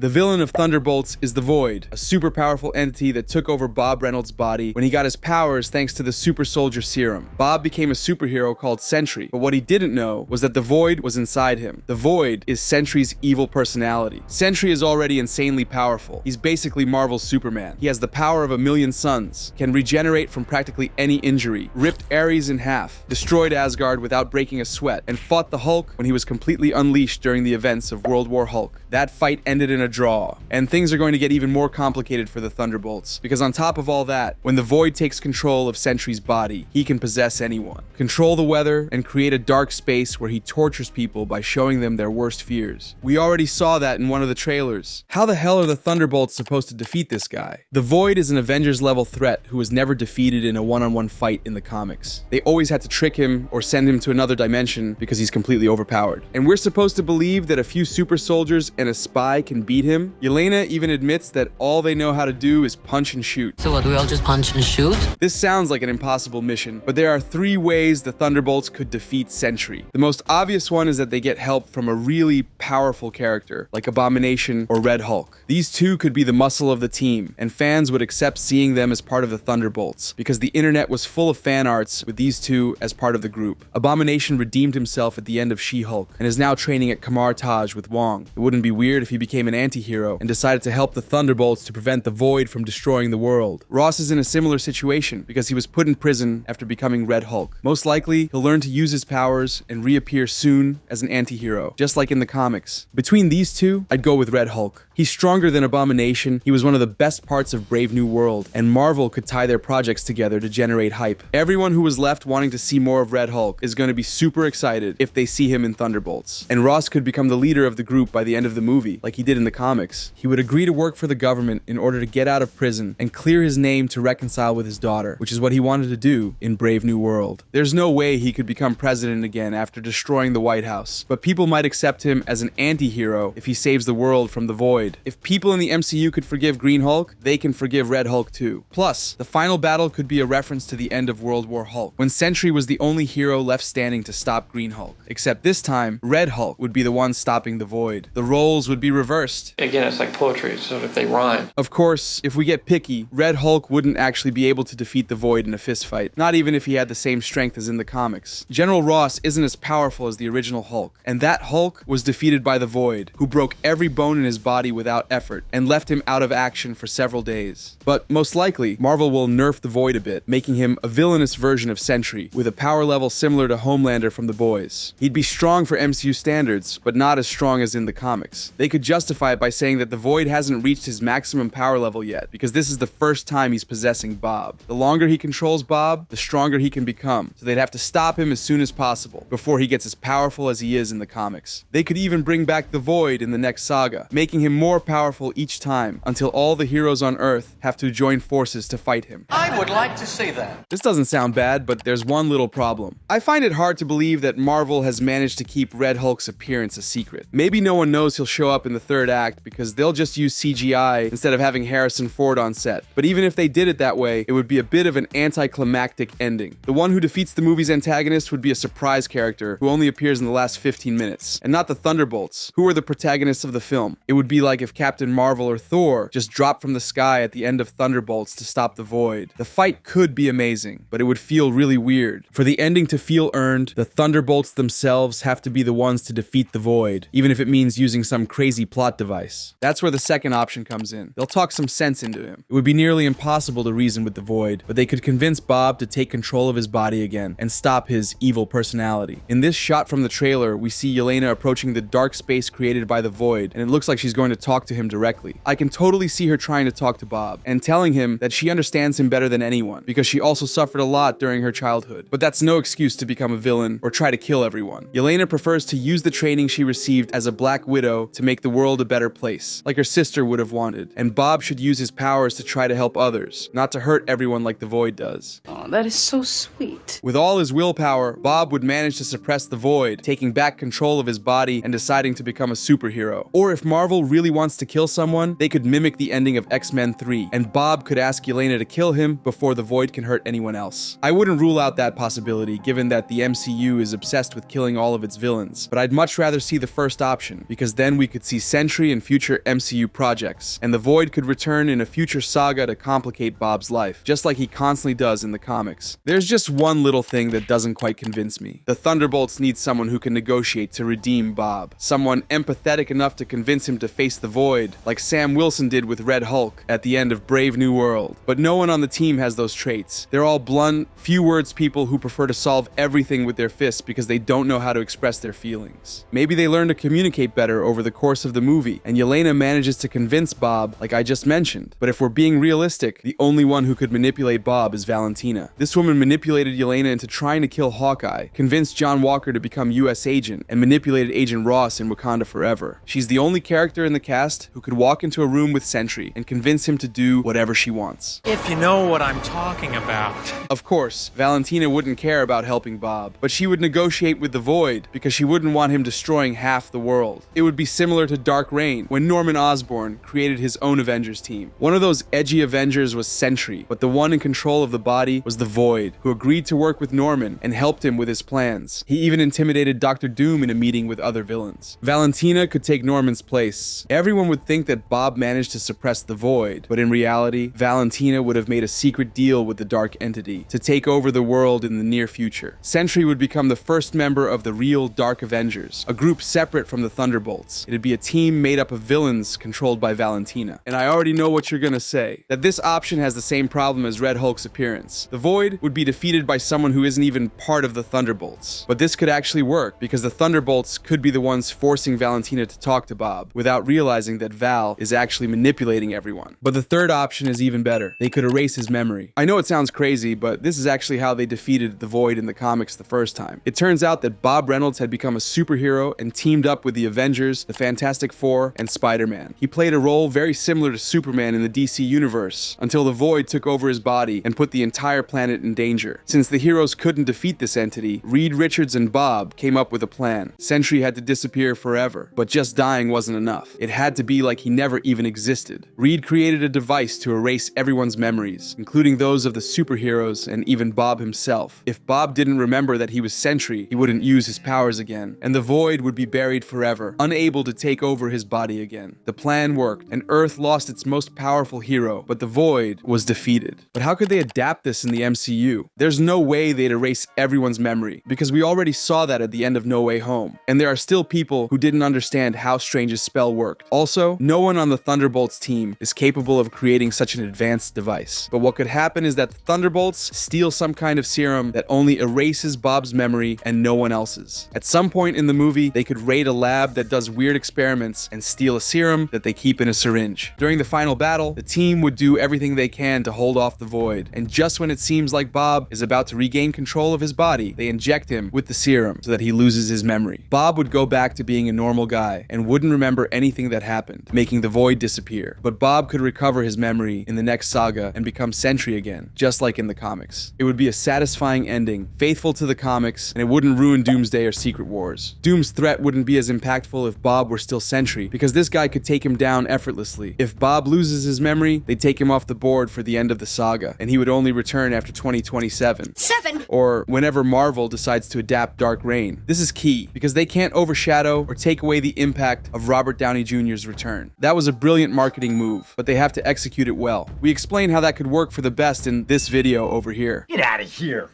The villain of Thunderbolts is the Void, a super powerful entity that took over Bob Reynolds' body when he got his powers thanks to the super soldier serum. Bob became a superhero called Sentry, but what he didn't know was that the Void was inside him. The Void is Sentry's evil personality. Sentry is already insanely powerful. He's basically Marvel's Superman. He has the power of 1,000,000 suns, can regenerate from practically any injury, ripped Ares in half, destroyed Asgard without breaking a sweat, and fought the Hulk when he was completely unleashed during the events of World War Hulk. That fight ended in a draw, and things are going to get even more complicated for the Thunderbolts, because on top of all that, when the Void takes control of Sentry's body, he can possess anyone, control the weather, and create a dark space where he tortures people by showing them their worst fears. We already saw that in one of the trailers. How the hell are the Thunderbolts supposed to defeat this guy? The Void is an Avengers-level threat who was never defeated in a one-on-one fight in the comics. They always had to trick him or send him to another dimension because he's completely overpowered. And we're supposed to believe that a few super soldiers and a spy can beat him? Yelena even admits that all they know how to do is punch and shoot. So what, do we all just punch and shoot? This sounds like an impossible mission, but there are 3 ways the Thunderbolts could defeat Sentry. The most obvious one is that they get help from a really powerful character, like Abomination or Red Hulk. These 2 could be the muscle of the team, and fans would accept seeing them as part of the Thunderbolts, because the internet was full of fan arts with these 2 as part of the group. Abomination redeemed himself at the end of She-Hulk, and is now training at Kamar Taj with Wong. It wouldn't be weird if he became an anti-hero and decided to help the Thunderbolts to prevent the Void from destroying the world. Ross is in a similar situation because he was put in prison after becoming Red Hulk. Most likely, he'll learn to use his powers and reappear soon as an anti-hero, just like in the comics. Between these 2, I'd go with Red Hulk. He's stronger than Abomination, he was one of the best parts of Brave New World, and Marvel could tie their projects together to generate hype. Everyone who was left wanting to see more of Red Hulk is going to be super excited if they see him in Thunderbolts. And Ross could become the leader of the group by the end of the movie, like he did in the comics. He would agree to work for the government in order to get out of prison and clear his name to reconcile with his daughter, which is what he wanted to do in Brave New World. There's no way he could become president again after destroying the White House, but people might accept him as an anti-hero if he saves the world from the Void. If people in the MCU could forgive Green Hulk, they can forgive Red Hulk too. Plus, the final battle could be a reference to the end of World War Hulk, when Sentry was the only hero left standing to stop Green Hulk. Except this time, Red Hulk would be the one stopping the Void. The roles would be reversed. Again, it's like poetry, so if they rhyme. Of course, if we get picky, Red Hulk wouldn't actually be able to defeat the Void in a fistfight, not even if he had the same strength as in the comics. General Ross isn't as powerful as the original Hulk, and that Hulk was defeated by the Void, who broke every bone in his body without effort, and left him out of action for several days. But most likely, Marvel will nerf the Void a bit, making him a villainous version of Sentry, with a power level similar to Homelander from The Boys. He'd be strong for MCU standards, but not as strong as in the comics. They could justify it by saying that the Void hasn't reached his maximum power level yet, because this is the first time he's possessing Bob. The longer he controls Bob, the stronger he can become, so they'd have to stop him as soon as possible, before he gets as powerful as he is in the comics. They could even bring back the Void in the next saga, making him more powerful each time, until all the heroes on Earth have to join forces to fight him. I would like to see that. This doesn't sound bad, but there's one little problem. I find it hard to believe that Marvel has managed to keep Red Hulk's appearance a secret. Maybe no one knows he'll show up in the 3rd act because they'll just use CGI instead of having Harrison Ford on set. But even if they did it that way, it would be a bit of an anticlimactic ending. The one who defeats the movie's antagonist would be a surprise character who only appears in the last 15 minutes, and not the Thunderbolts, who are the protagonists of the film. It would be like if Captain Marvel or Thor just dropped from the sky at the end of Thunderbolts to stop the Void. The fight could be amazing, but it would feel really weird. For the ending to feel earned, the Thunderbolts themselves have to be the ones to defeat the Void, even if it means using some crazy plot device. That's where the second option comes in. They'll talk some sense into him. It would be nearly impossible to reason with the Void, but they could convince Bob to take control of his body again and stop his evil personality. In this shot from the trailer, we see Yelena approaching the dark space created by the Void, and it looks like she's going to talk to him directly. I can totally see her trying to talk to Bob, and telling him that she understands him better than anyone, because she also suffered a lot during her childhood. But that's no excuse to become a villain or try to kill everyone. Yelena prefers to use the training she received as a Black Widow to make the world a better place, like her sister would have wanted, and Bob should use his powers to try to help others, not to hurt everyone like the Void does. Oh, that is so sweet. With all his willpower, Bob would manage to suppress the Void, taking back control of his body and deciding to become a superhero. Or if Marvel really wants to kill someone, they could mimic the ending of X-Men 3, and Bob could ask Yelena to kill him before the Void can hurt anyone else. I wouldn't rule out that possibility, given that the MCU is obsessed with killing all of its villains, but I'd much rather see the first option, because then we could see Sentry Sentry in future MCU projects, and the Void could return in a future saga to complicate Bob's life, just like he constantly does in the comics. There's just one little thing that doesn't quite convince me. The Thunderbolts need someone who can negotiate to redeem Bob. Someone empathetic enough to convince him to face the Void, like Sam Wilson did with Red Hulk at the end of Brave New World. But no one on the team has those traits. They're all blunt, few words people who prefer to solve everything with their fists because they don't know how to express their feelings. Maybe they learn to communicate better over the course of the movie, and Yelena manages to convince Bob, like I just mentioned. But if we're being realistic, the only one who could manipulate Bob is Valentina. This woman manipulated Yelena into trying to kill Hawkeye, convinced John Walker to become US agent, and manipulated Agent Ross in Wakanda Forever. She's the only character in the cast who could walk into a room with Sentry and convince him to do whatever she wants. If you know what I'm talking about. Of course, Valentina wouldn't care about helping Bob, but she would negotiate with the Void because she wouldn't want him destroying half the world. It would be similar to Dark Reign when Norman Osborn created his own Avengers team. One of those edgy Avengers was Sentry, but the one in control of the body was the Void, who agreed to work with Norman and helped him with his plans. He even intimidated Dr. Doom in a meeting with other villains. Valentina could take Norman's place. Everyone would think that Bob managed to suppress the Void, but in reality, Valentina would have made a secret deal with the Dark Entity to take over the world in the near future. Sentry would become the first member of the real Dark Avengers, a group separate from the Thunderbolts. It'd be a team made up of villains controlled by Valentina. And I already know what you're gonna say, that this option has the same problem as Red Hulk's appearance. The Void would be defeated by someone who isn't even part of the Thunderbolts. But this could actually work, because the Thunderbolts could be the ones forcing Valentina to talk to Bob, without realizing that Val is actually manipulating everyone. But the third option is even better. They could erase his memory. I know it sounds crazy, but this is actually how they defeated the Void in the comics the first time. It turns out that Bob Reynolds had become a superhero and teamed up with the Avengers, the Fantastic Four, and Spider-Man. He played a role very similar to Superman in the DC universe, until the Void took over his body and put the entire planet in danger. Since the heroes couldn't defeat this entity, Reed Richards and Bob came up with a plan. Sentry had to disappear forever, but just dying wasn't enough. It had to be like he never even existed. Reed created a device to erase everyone's memories, including those of the superheroes and even Bob himself. If Bob didn't remember that he was Sentry, he wouldn't use his powers again, and the Void would be buried forever, unable to take over his body again. The plan worked, and Earth lost its most powerful hero, but the Void was defeated. But how could they adapt this in the MCU? There's no way they'd erase everyone's memory, because we already saw that at the end of No Way Home, and there are still people who didn't understand how Strange's spell worked. Also, no one on the Thunderbolts team is capable of creating such an advanced device. But what could happen is that the Thunderbolts steal some kind of serum that only erases Bob's memory and no one else's. At some point in the movie, they could raid a lab that does weird experiments and steal a serum that they keep in a syringe. During the final battle, the team would do everything they can to hold off the Void, and just when it seems like Bob is about to regain control of his body, they inject him with the serum so that he loses his memory. Bob would go back to being a normal guy and wouldn't remember anything that happened, making the Void disappear. But Bob could recover his memory in the next saga and become Sentry again, just like in the comics. It would be a satisfying ending, faithful to the comics, and it wouldn't ruin Doomsday or Secret Wars. Doom's threat wouldn't be as impactful if Bob were still Sentry, because this guy could take him down effortlessly. If Bob loses his memory, they'd take him off the board for the end of the saga, and he would only return after 2027. Or whenever Marvel decides to adapt Dark Reign. This is key, because they can't overshadow or take away the impact of Robert Downey Jr.'s return. That was a brilliant marketing move, but they have to execute it well. We explain how that could work for the best in this video over here. Get out of here.